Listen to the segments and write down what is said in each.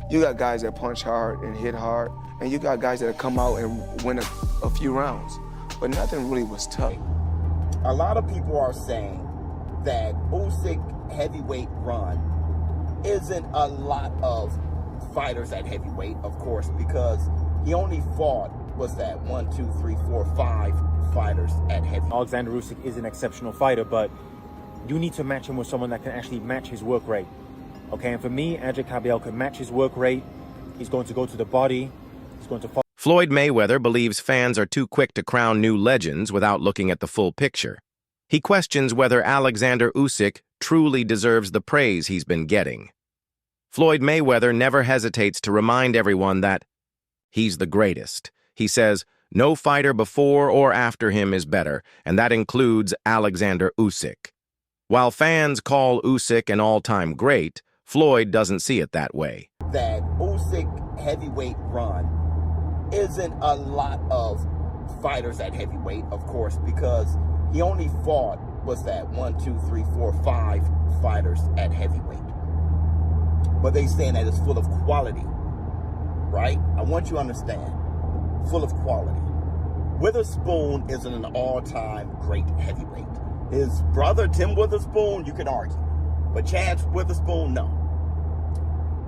You got guys that punch hard and hit hard, and you got guys that come out and win a few rounds. But nothing really was tough. A lot of people are saying that Usyk heavyweight run isn't a lot of fighters at heavyweight, of course, because he only fought, was that 1, 2, 3, 4, 5 fighters at heavyweight. Oleksandr Usyk is an exceptional fighter, but you need to match him with someone that can actually match his work rate. Okay, and for me, UNTOUCHABLE can match his work rate. He's going to go to the body. He's going to follow. Floyd Mayweather believes fans are too quick to crown new legends without looking at the full picture. He questions whether Oleksandr Usyk truly deserves the praise he's been getting. Floyd Mayweather never hesitates to remind everyone that he's the greatest. He says, no fighter before or after him is better, and that includes Oleksandr Usyk. While fans call Usyk an all-time great, Floyd doesn't see it that way. That Usyk heavyweight run isn't a lot of fighters at heavyweight, of course, because he only fought, was that 1, 2, 3, 4, 5 fighters at heavyweight. But they saying that it's full of quality, right? I want you to understand, full of quality. Witherspoon isn't an all-time great heavyweight. His brother, Tim Witherspoon, you can argue. But Chance Witherspoon, no.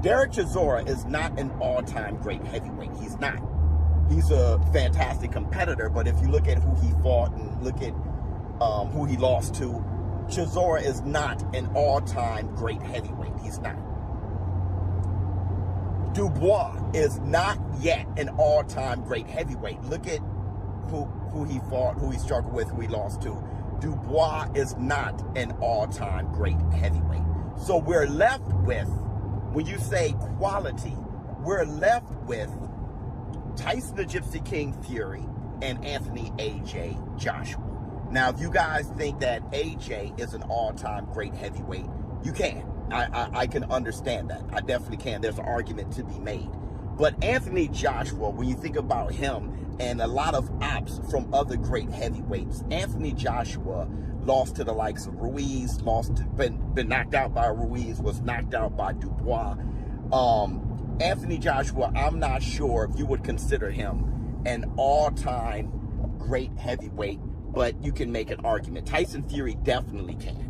Derek Chisora is not an all-time great heavyweight. He's not. He's a fantastic competitor, but if you look at who he fought and look at who he lost to, Chisora is not an all-time great heavyweight. He's not. Dubois is not yet an all-time great heavyweight. Look at who he fought, who he struggled with, who he lost to. Dubois is not an all-time great heavyweight. So we're left with, when you say quality, we're left with Tyson the Gypsy King Fury and Anthony A.J. Joshua. Now, if you guys think that A.J. is an all-time great heavyweight, you can. I can understand that. I definitely can. There's an argument to be made. But Anthony Joshua, when you think about him and a lot of ops from other great heavyweights, Anthony Joshua lost to the likes of Ruiz, been knocked out by Ruiz, was knocked out by Dubois. Anthony Joshua, I'm not sure if you would consider him an all-time great heavyweight, but you can make an argument. Tyson Fury definitely can.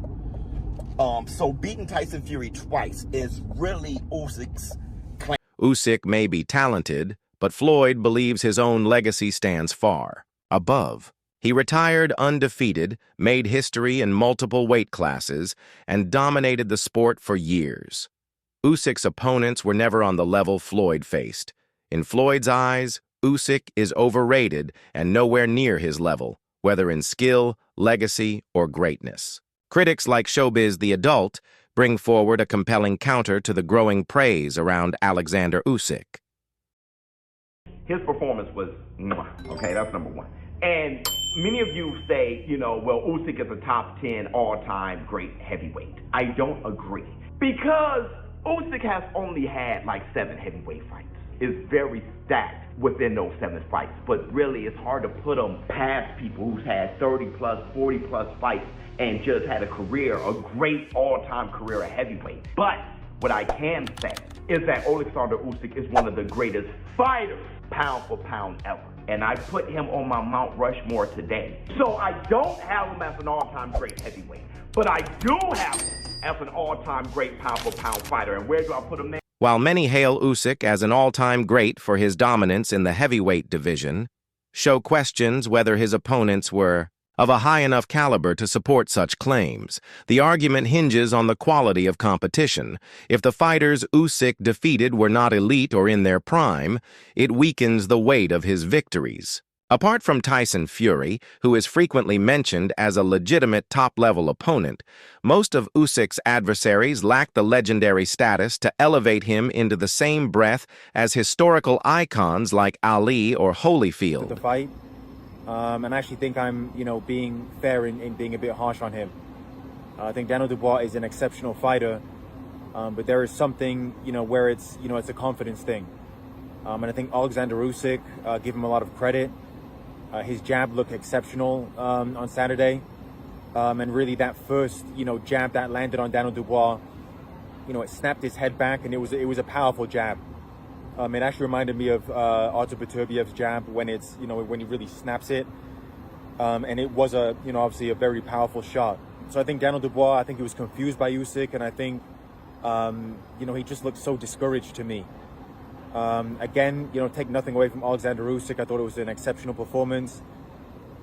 So beating Tyson Fury twice is really Usyk's claim. Usyk may be talented, but Floyd believes his own legacy stands far above. He retired undefeated, made history in multiple weight classes, and dominated the sport for years. Usyk's opponents were never on the level Floyd faced. In Floyd's eyes, Usyk is overrated and nowhere near his level, whether in skill, legacy, or greatness. Critics like Showbiz the Adult bring forward a compelling counter to the growing praise around Oleksandr Usyk. His performance was, okay, that's number one. And many of you say, well, Usyk is a top 10 all-time great heavyweight. I don't agree. Because Usyk has only had like 7 heavyweight fights. It's very stacked within those 7 fights. But really, it's hard to put him past people who's had 30-plus, 40-plus fights and just had a career, a great all-time career at heavyweight. But what I can say is that Oleksandr Usyk is one of the greatest fighters, pound for pound, ever. And I put him on my Mount Rushmore today. So I don't have him as an all-time great heavyweight, but I do have him as an all-time great pound for pound fighter. And where do I put him there? While many hail Usyk as an all-time great for his dominance in the heavyweight division, show questions whether his opponents were of a high enough caliber to support such claims. The argument hinges on the quality of competition. If the fighters Usyk defeated were not elite or in their prime, it weakens the weight of his victories. Apart from Tyson Fury, who is frequently mentioned as a legitimate top-level opponent, most of Usyk's adversaries lack the legendary status to elevate him into the same breath as historical icons like Ali or Holyfield. The fight. And I actually think I'm, being fair in being a bit harsh on him. I think Daniel Dubois is an exceptional fighter, but there is something, where it's a confidence thing. And I think Oleksandr Usyk, give him a lot of credit. His jab looked exceptional on Saturday, and really that first, jab that landed on Daniel Dubois, it snapped his head back, and it was a powerful jab. It actually reminded me of Artur Beterbiev's jab when it's, when he really snaps it. And it was obviously a very powerful shot. So I think Daniel Dubois, I think he was confused by Usyk, and I think, he just looked so discouraged to me. Again, take nothing away from Oleksandr Usyk. I thought it was an exceptional performance.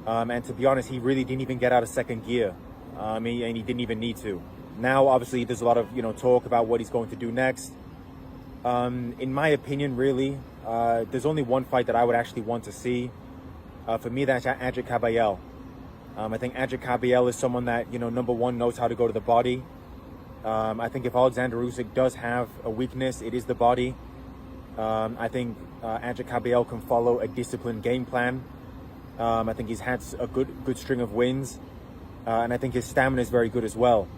And to be honest, he really didn't even get out of second gear. And he didn't even need to. Now, obviously, there's a lot of, talk about what he's going to do next. In my opinion, really, there's only one fight that I would actually want to see. For me, that's Adric Caballel. I think Adric Caballel is someone that, number one, knows how to go to the body. I think if Oleksandr Usyk does have a weakness, it is the body. I think Adric Caballel can follow a disciplined game plan. I think he's had a good string of wins. And I think his stamina is very good as well.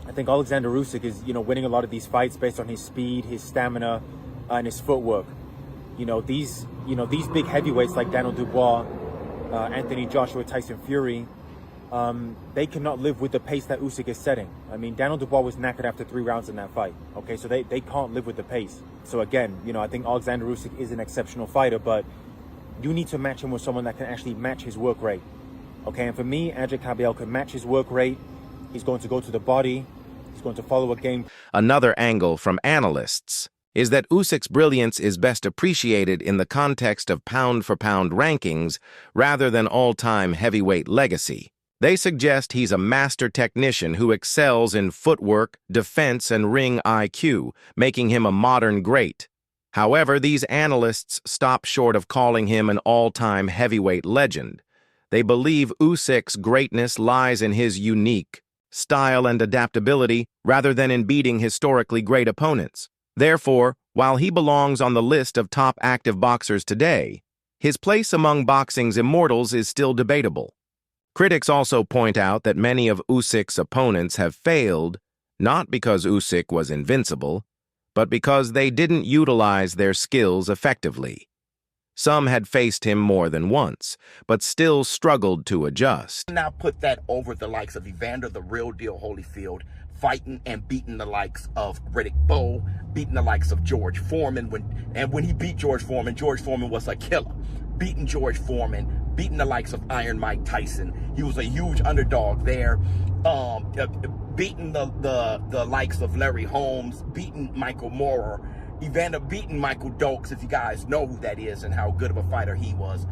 I think Oleksandr Usyk is, winning a lot of these fights based on his speed, his stamina, and his footwork. These big heavyweights like Daniel Dubois, Anthony Joshua, Tyson Fury, they cannot live with the pace that Usyk is setting. I mean, Daniel Dubois was knackered after 3 rounds in that fight. Okay, so they can't live with the pace. So again, I think Oleksandr Usyk is an exceptional fighter, but you need to match him with someone that can actually match his work rate. Okay, and for me, Adric Caballel can match his work rate. He's going to go to the body. He's going to follow a game. Another angle from analysts is that Usyk's brilliance is best appreciated in the context of pound-for-pound rankings rather than all-time heavyweight legacy. They suggest he's a master technician who excels in footwork, defense, and ring IQ, making him a modern great. However, these analysts stop short of calling him an all-time heavyweight legend. They believe Usyk's greatness lies in his unique style and adaptability rather than in beating historically great opponents. Therefore, while he belongs on the list of top active boxers today, his place among boxing's immortals is still debatable. Critics also point out that many of Usyk's opponents have failed, not because Usyk was invincible, but because they didn't utilize their skills effectively. Some had faced him more than once, but still struggled to adjust. Now put that over the likes of Evander the Real Deal Holyfield, fighting and beating the likes of Riddick Bowe, beating the likes of George Foreman. When he beat George Foreman was a killer. Beating George Foreman, beating the likes of Iron Mike Tyson. He was a huge underdog there. Beating the likes of Larry Holmes, beating Michael Moorer, Evander beating Michael Dokes, if you guys know who that is and how good of a fighter he was.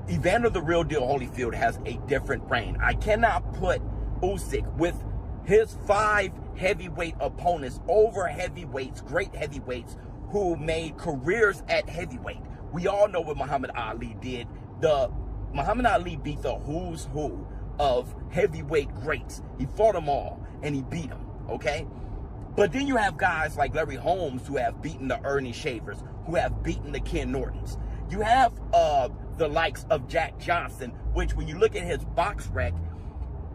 Evander the Real Deal Holyfield has a different brain. I cannot put Usyk with his 5 heavyweight opponents over heavyweights, great heavyweights, who made careers at heavyweight. We all know what Muhammad Ali did. Muhammad Ali beat the who's who of heavyweight greats. He fought them all, and he beat them, okay? But then you have guys like Larry Holmes who have beaten the Ernie Shavers, who have beaten the Ken Nortons. You have the likes of Jack Johnson, which when you look at his box rec,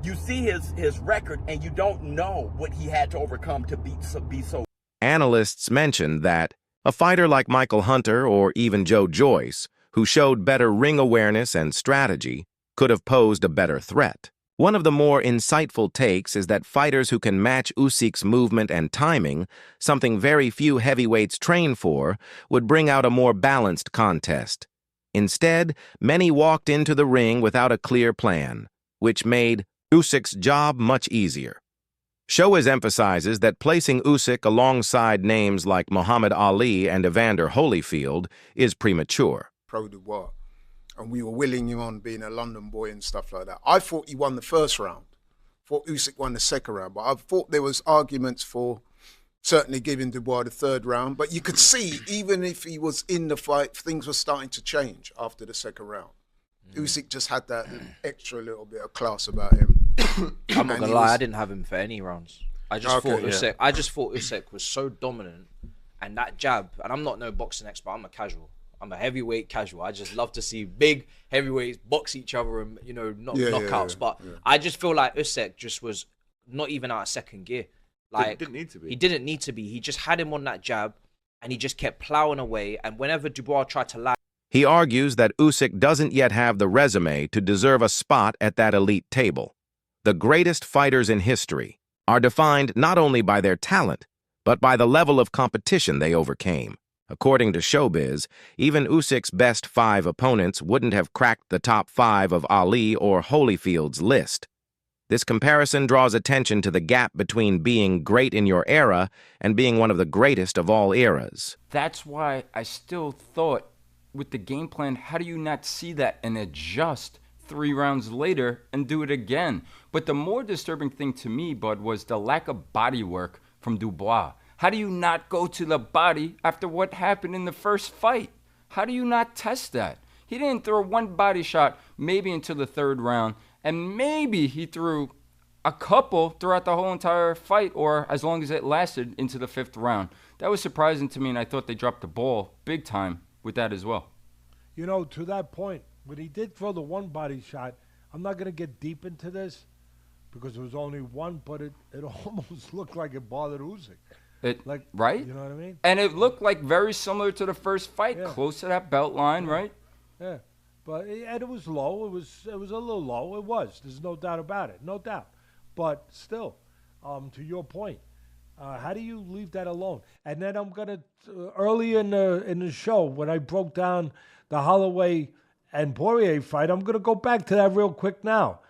you see his record and you don't know what he had to overcome to be so. Analysts mentioned that a fighter like Michael Hunter or even Joe Joyce, who showed better ring awareness and strategy, could have posed a better threat. One of the more insightful takes is that fighters who can match Usyk's movement and timing, something very few heavyweights train for, would bring out a more balanced contest. Instead, many walked into the ring without a clear plan, which made Usyk's job much easier. Showas emphasizes that placing Usyk alongside names like Muhammad Ali and Evander Holyfield is premature. Pro Dubois. And we were willing him on being a London boy and stuff like that. I thought he won the first round. Thought Usyk won the second round. But I thought there was arguments for certainly giving Dubois the third round. But you could see, even if he was in the fight, things were starting to change after the second round. Usyk just had that extra little bit of class about him. I'm not gonna lie, I didn't have him for any rounds. I just thought Usyk was so dominant, and that jab. And I'm not no boxing expert. I'm a casual. I'm a heavyweight casual. I just love to see big heavyweights box each other and knockouts. But I just feel like Usyk just was not even out of second gear. Like didn't need to be. He didn't need to be. He just had him on that jab, and he just kept plowing away. And whenever Dubois tried to land, he argues that Usyk doesn't yet have the resume to deserve a spot at that elite table. The greatest fighters in history are defined not only by their talent, but by the level of competition they overcame. According to Showbiz, even Usyk's best 5 opponents wouldn't have cracked the top 5 of Ali or Holyfield's list. This comparison draws attention to the gap between being great in your era and being one of the greatest of all eras. That's why I still thought with the game plan, how do you not see that and adjust 3 rounds later and do it again? But the more disturbing thing to me, Bud, was the lack of body work from Dubois. How do you not go to the body after what happened in the first fight? How do you not test that? He didn't throw one body shot maybe until the 3rd round, and maybe he threw a couple throughout the whole entire fight, or as long as it lasted into the 5th round. That was surprising to me, and I thought they dropped the ball big time with that as well. You know, to that point, when he did throw the one body shot, I'm not going to get deep into this because it was only one, but it almost looked like it bothered Usyk. Right? You know what I mean? And it looked like very similar to the first fight, Yeah. close to that belt line, right? Yeah, but and it was low. It was a little low. It was. There's no doubt about it. No doubt. But still, to your point, how do you leave that alone? And then I'm gonna early in the show when I broke down the Holloway and Poirier fight, I'm gonna go back to that real quick now.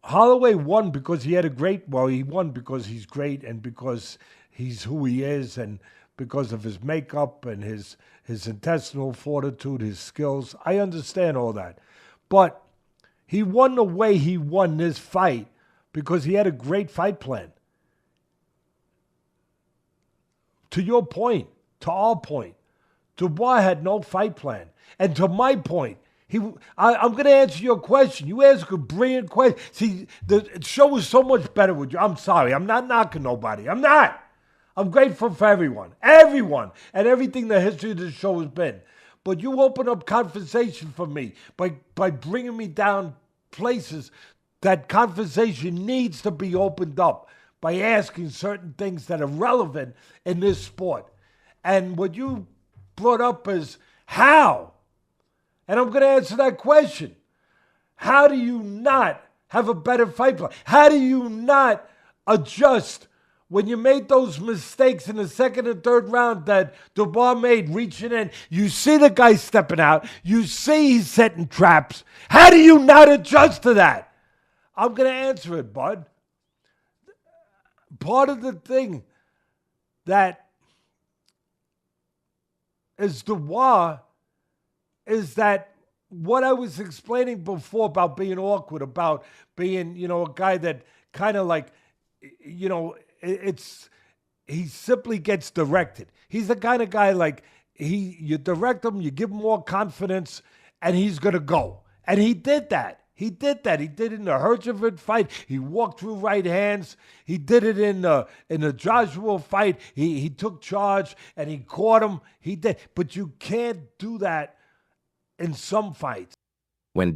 Holloway won because he had a great. Well, he won because he's great and because he's who he is and because of his makeup and his intestinal fortitude, his skills. I understand all that. But he won the way he won this fight because he had a great fight plan. To your point, to our point, Dubois had no fight plan. And to my point, I'm going to answer your question. You ask a brilliant question. See, the show was so much better with you. I'm sorry. I'm not knocking nobody. I'm not. I'm grateful for everyone, and everything the history of the show has been. But you open up conversation for me by bringing me down places that conversation needs to be opened up by asking certain things that are relevant in this sport. And what you brought up is how. And I'm going to answer that question. How do you not have a better fight plan? How do you not adjust when you made those mistakes in the 2nd and 3rd round that Dubois made, reaching in? You see the guy stepping out. You see he's setting traps. How do you not adjust to that? I'm going to answer it, bud. Part of the thing that is Dubois is that what I was explaining before about being awkward, about being, a guy that kind of like, he simply gets directed. He's the kind of guy like you direct him, you give him more confidence, and he's gonna go. And he did that. He did it in the Herjavec fight. He walked through right hands. He did it in the Joshua fight. He took charge and he caught him. He did, but you can't do that in some fights. When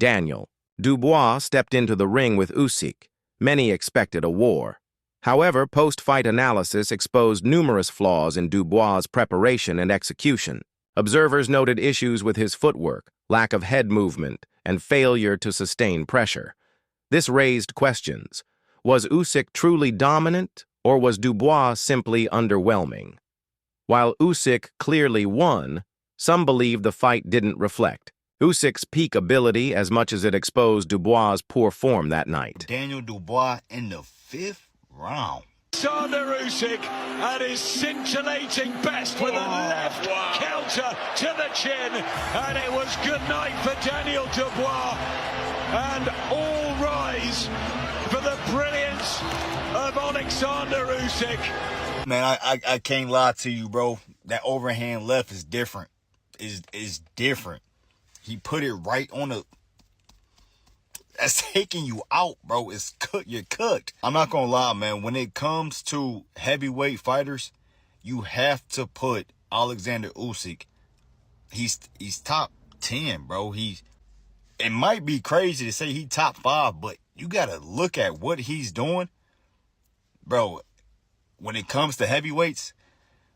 Dubois stepped into the ring with Usyk, many expected a war. However, post-fight analysis exposed numerous flaws in Dubois' preparation and execution. Observers noted issues with his footwork, lack of head movement, and failure to sustain pressure. This raised questions. Was Usyk truly dominant, or was Dubois simply underwhelming? While Usyk clearly won, some believe the fight didn't reflect Usyk's peak ability as much as it exposed Dubois' poor form that night. Daniel Dubois in the 5th round. Oleksandr Usyk at his scintillating best with a left counter to the chin, and it was good night for Daniel Dubois. And all rise for the brilliance of Oleksandr Usyk. Man, I can't lie to you, bro. That overhand left is different. Is different. He put it right on the. That's taking you out, bro. It's cooked. You're cooked. I'm not gonna lie, man. When it comes to heavyweight fighters, you have to put Oleksandr Usyk. He's top 10, bro. It might be crazy to say he top 5, but you gotta look at what he's doing, bro. When it comes to heavyweights,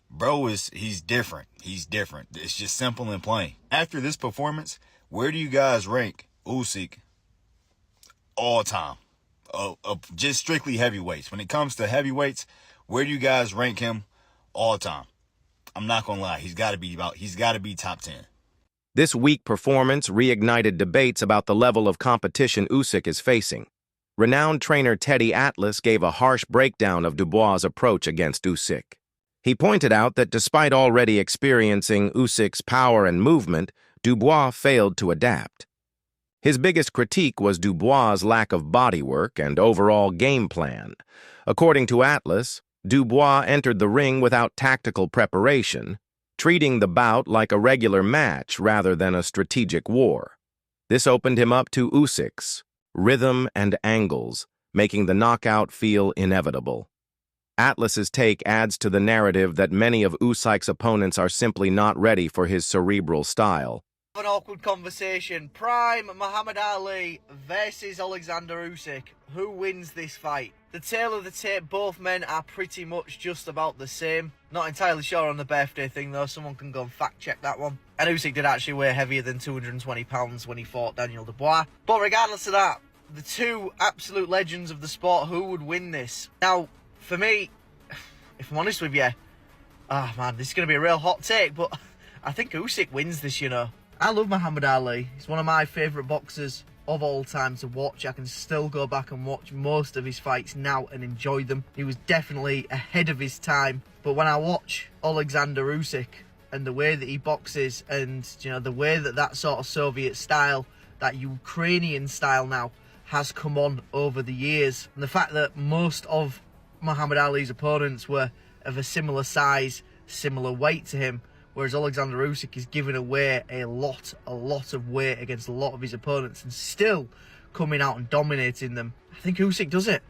bro, he's different. He's different. It's just simple and plain. After this performance, where do you guys rank Usyk? All time, just strictly heavyweights. When it comes to heavyweights, where do you guys rank him all time? I'm not gonna lie. He's got to be top 10. This weak performance reignited debates about the level of competition Usyk is facing. Renowned trainer Teddy Atlas gave a harsh breakdown of Dubois' approach against Usyk. He pointed out that despite already experiencing Usyk's power and movement, Dubois failed to adapt. His biggest critique was Dubois' lack of bodywork and overall game plan. According to Atlas, Dubois entered the ring without tactical preparation, treating the bout like a regular match rather than a strategic war. This opened him up to Usyk's rhythm and angles, making the knockout feel inevitable. Atlas's take adds to the narrative that many of Usyk's opponents are simply not ready for his cerebral style. An awkward conversation. Prime Muhammad Ali versus Oleksandr Usyk. Who wins this fight? The tale of the tape, both men are pretty much just about the same. Not entirely sure on the birthday thing though, someone can go and fact check that one. And Usyk did actually weigh heavier than 220 pounds when he fought Daniel Dubois. But regardless of that, the two absolute legends of the sport, who would win this? Now, for me, if I'm honest with you, man, this is going to be a real hot take, but I think Usyk wins this, you know. I love Muhammad Ali. He's one of my favourite boxers of all time to watch. I can still go back and watch most of his fights now and enjoy them. He was definitely ahead of his time. But when I watch Oleksandr Usyk and the way that he boxes and, you know, the way that that sort of Soviet style, that Ukrainian style now, has come on over the years, and the fact that most of Muhammad Ali's opponents were of a similar size, similar weight to him, whereas Oleksandr Usyk is giving away a lot of weight against a lot of his opponents and still coming out and dominating them. I think Usyk does it.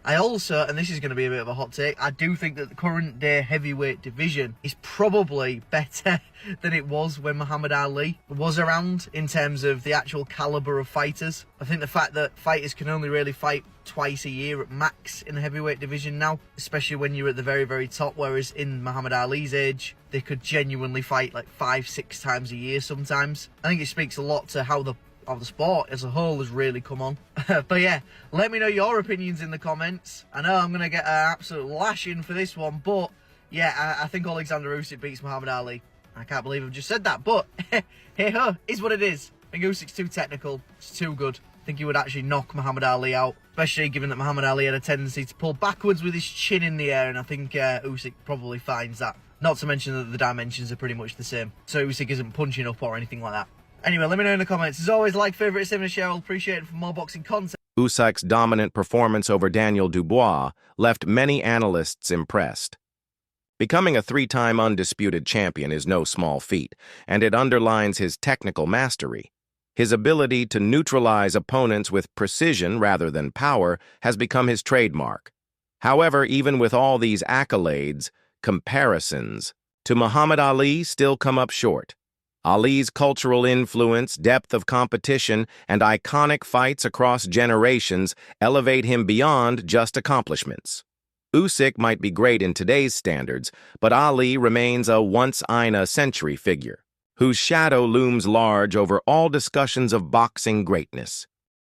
I also, and this is going to be a bit of a hot take, I do think that the current day heavyweight division is probably better than it was when Muhammad Ali was around in terms of the actual caliber of fighters. I think the fact that fighters can only really fight twice a year at max in the heavyweight division now, especially when you're at the very, very top, whereas in Muhammad Ali's age, they could genuinely fight like 5-6 times a year sometimes. I think it speaks a lot to how the sport as a whole has really come on. But yeah, let me know your opinions in the comments. I know I'm going to get an absolute lashing for this one, but yeah, I think Oleksandr Usyk beats Muhammad Ali. I can't believe I've just said that, but hey ho, is what it is. I think Usyk's too technical, it's too good. I think he would actually knock Muhammad Ali out, especially given that Muhammad Ali had a tendency to pull backwards with his chin in the air, and I think Usyk probably finds that. Not to mention that the dimensions are pretty much the same, so Usyk isn't punching up or anything like that. Anyway, let me know in the comments. As always, like, favourite, save and share. I'll appreciate it for more boxing content. Usyk's dominant performance over Daniel Dubois left many analysts impressed. Becoming a 3-time undisputed champion is no small feat, and it underlines his technical mastery. His ability to neutralize opponents with precision rather than power has become his trademark. However, even with all these accolades, comparisons to Muhammad Ali still come up short. Ali's cultural influence, depth of competition, and iconic fights across generations elevate him beyond just accomplishments. Usyk might be great in today's standards, but Ali remains a once-in-a-century figure, whose shadow looms large over all discussions of boxing greatness.